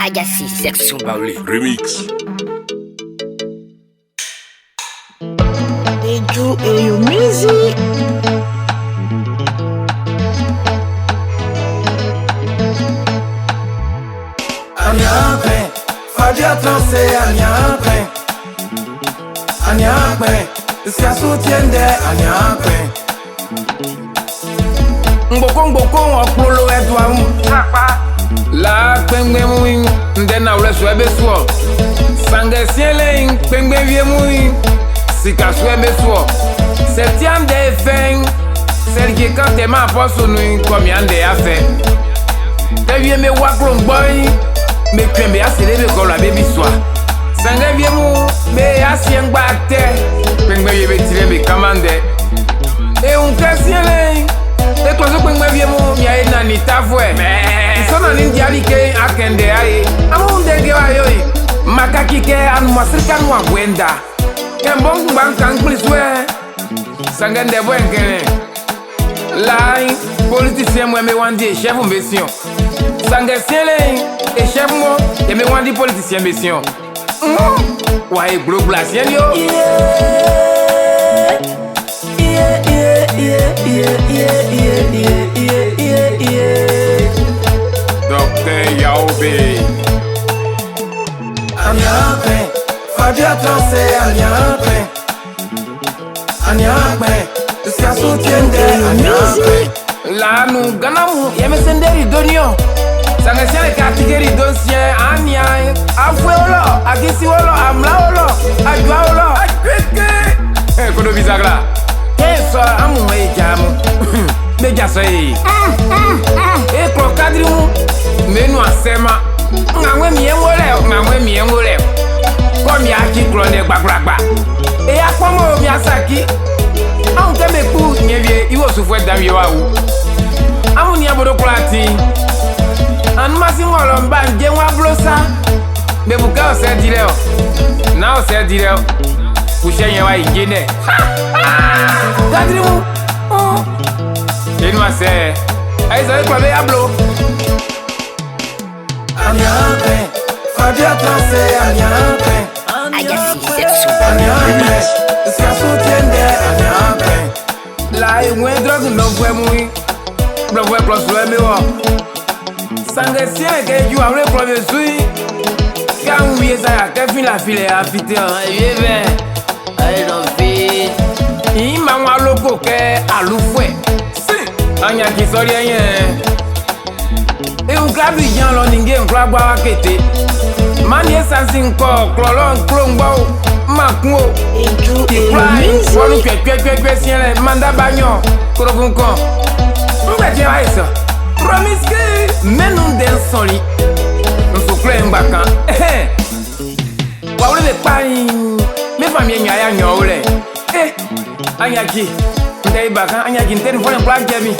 Agassi, section Parler, remix. Et do et your music. Anyakre, Fadia Transe, Anyakre. Anyakre, Sia soutiende, Anyakre. Mboko, Apollo Edwam. La pengbe mouin, ndena ule swebe swo. Sange siele, pengbe vie mouin. Sika swebe swo. Septième de fin, celle qui quand t'es ma poste nous, combien de a fait. Te vie me waklon boy. Me kwembe aselebe ko la baby soa. Sange vie mou, me asien gbate. Pengbe yebe tire me kamande. E un kasiele. E klozo pengbe vie mou, mi a ena ni tafwe. Sona ninja like akende aye. Amunde ge ayoy. Makaki ke anu masrika nu agwenda. Kembong bangkang pliswe. Sangende bwenkene. Lai politicien moi me wandi chef mission. Sange siele et chef mo et me wandi politicien mission. Ouais gros blasien yo. Docteur Yaobe. Anyakre, Fadia Transe, Anyakre. Anyakre, Sia soutiende, Anyakre. La nou ganamu, yeme senderi donio. Sange siele katigeri donsien, Anyay. Afwe olo, agisi olo, amla olo, ajwa olo. Kodo bizagla. So amu me jamu. Deja so yi. Klo kadri mu. Menu asema. Ngwe mi enwole. Komi aki klo ne gbagbagba. E apomo mi asaki. Amu ke me ku nyevie iwo sufwe damye wa wu. Amu ni abodo klati. Anu masi ngolo mba nje nwa blosa. Bebuka o se dire o. Na o se dire o. Kushenye wa ingine. Kadri mu. Enu ase. Aiza kwa be ablo. Anyakre, Fadia Transe, Anyakre. Agassi, section Anyakre, Sia soutiende, Anyakre. La yungwe drogue no fwe mui. Blofwe plus me wo. Sange sien ke ju amle premier sui. Ka mwiye sa ya ke fin la file a fite an. Yeve. Ay don fi. Ima mwa loko ke alufwe. Si. Anyaki sori enye. E un klabi jan lo ninge nkla gwa wakete. Manye sansi nko klolon klongbo makwo. Et do et your Ikrai wonu music. kwe siele manda banyo korobunkon. Mbeke wa eso. Promiske menun den soli. Mfukle mbakan. Wa ule be pai. Me famye nyaya nyole. Anyaki. Ndai bakan anyaki nteni fone plak jemi.